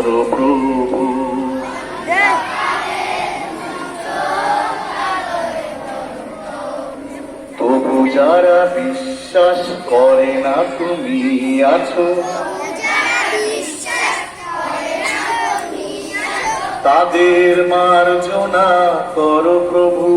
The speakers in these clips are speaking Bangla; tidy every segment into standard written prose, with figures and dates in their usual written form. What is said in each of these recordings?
করো প্রভু। তবু যারা বিশ্বাস করে না তুমি আছো, তাদের মার্জনা করো প্রভু।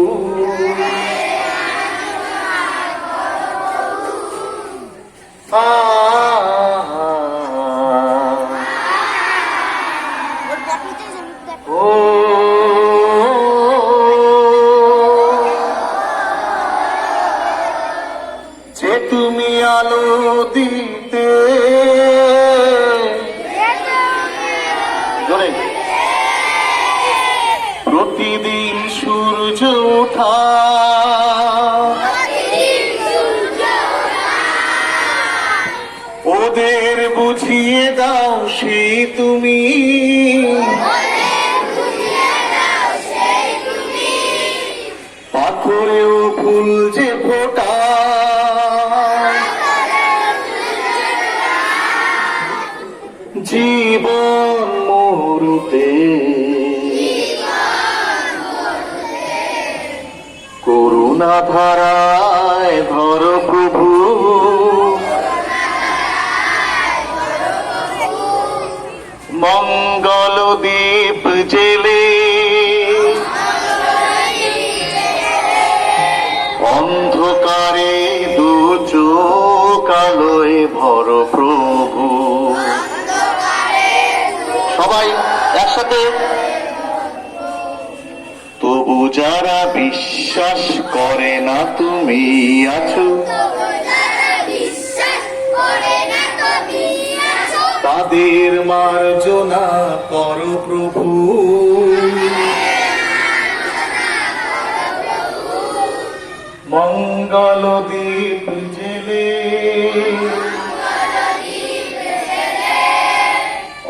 যে তুমি আলো দিতে প্রতিদিন সূর্য ওঠা, ওদের বুঝিয়ে দাও সেই তুমি, পাথরেও ফুল যে ফোটা, জীবন মরুতে করুণা ধারায় ধরো প্রভু। মঙ্গল দীপ জেলে অন্ধকারে দু চোখ আলোয় ভরো প্রভু। সবাই একসাথে। তবু যারা বিশ্বাস করে না তুমি আছো, তাদের মার্জনা করো প্রভু। মঙ্গল দীপ জেলে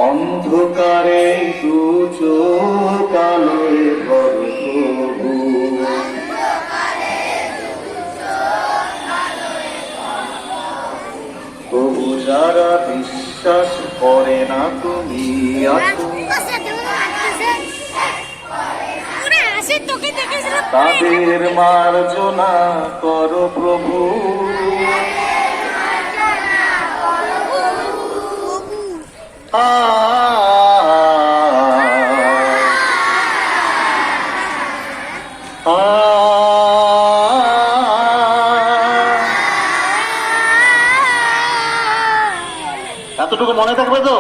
অন্ধকারে দু চোখ আলোয় ভরো প্রভু। তবু যারা বিশ্বাস করে না তুমি আছো, তাদের মার্জনা করো প্রভু। এতটুকু মনে থাকবে তো?